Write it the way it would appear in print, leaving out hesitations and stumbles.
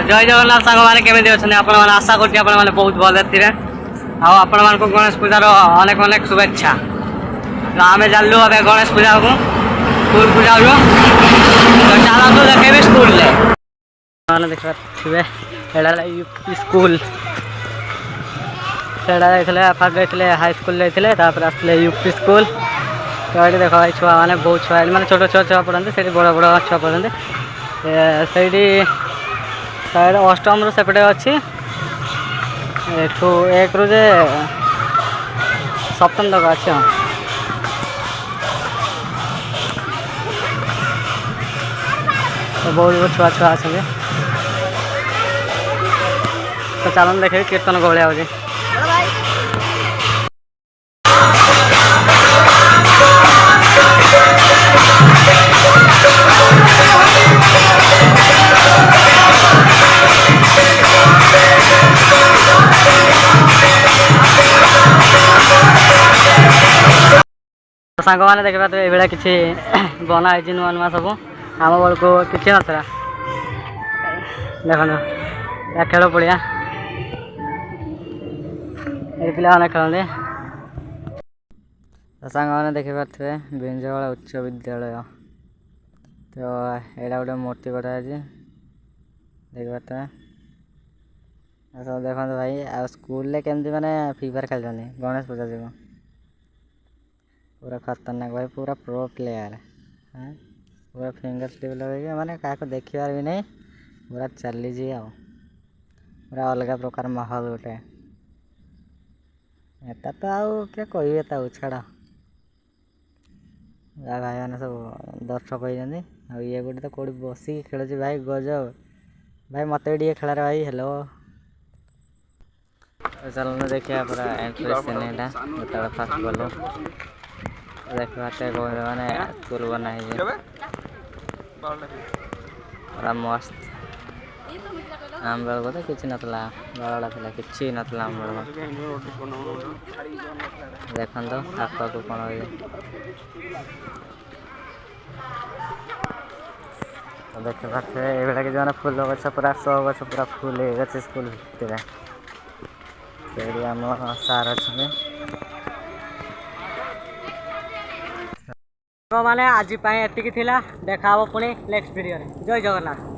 जय जगन्नाथ सांग मैंने केमी अच्छा आशा कर बहुत भले थे आपण मान गणेश पूजार अनेक अनेक शुभेच्छा। तो आम चलू ए गणेश पूजा को स्कूल को जाऊ तो चलतु देखे स्कूल मैंने देखा यूपी स्कूल फास्ट जाते हाई स्कूल जाते आसते यूपी स्कूल। तो ये देख भाई छुआ मैंने बहुत छुआ मैंने छोट छोट छुआ पढ़ते से बड़ बड़ छुआ पढ़ते से अष्टम रु सेपटे अच्छी एक रु जे सप्तम तक अच्छे तो बहुत बहुत छुआ छुआ अच्छे। तो चलन देखे कीर्तन को भाया हो सांग मैंने देखा तो ये किसी बना है नुआ नुआ सब आम बेल को किसी ना देखो खेल पड़िया ये पिला खेलते। तो सांग मैंने देखी पारे बिंजवाड़ा उच्च विद्यालय तो यहाँ गोटे मूर्ति गढ़ा है देख पारे सब देखो भाई आ स्कूल केमती मैंने फ्री फायर खेल गणेश पूजा जीव पूरा खतरनाक भाई पूरा प्रो प्लेयर हाँ पूरा फिंगर स्लिप लगे मैंने क्या देखिबार भी नहीं पूरा चली जी पूरा अलग प्रकार माहौल गोटे एता तो आउ क्या कहे छाड़ भाई मैंने सब दर्शक होती ये गोटे तो कौट बसिक खेलुची भाई गजब भाई मत भी खेल भाई हेलो। तो चलो देखिए पूरा एंट्री सीन यहाँ फास्ट गलु देखा मैंने स्कूल बना पूरा मस्त आम बेल को तो किसी नाला बड़ा था कि नाला आम बेल देखो तो आग को कौन देखे पारे ये कि जो फूल गच पूरा सौ गच पूरा फुल हो गए स्कूल भितर से आम सार अच्छे तो मैंने आज एतिकी देखा पुणी नेक्स्ट वीडियो जय जगन्नाथ।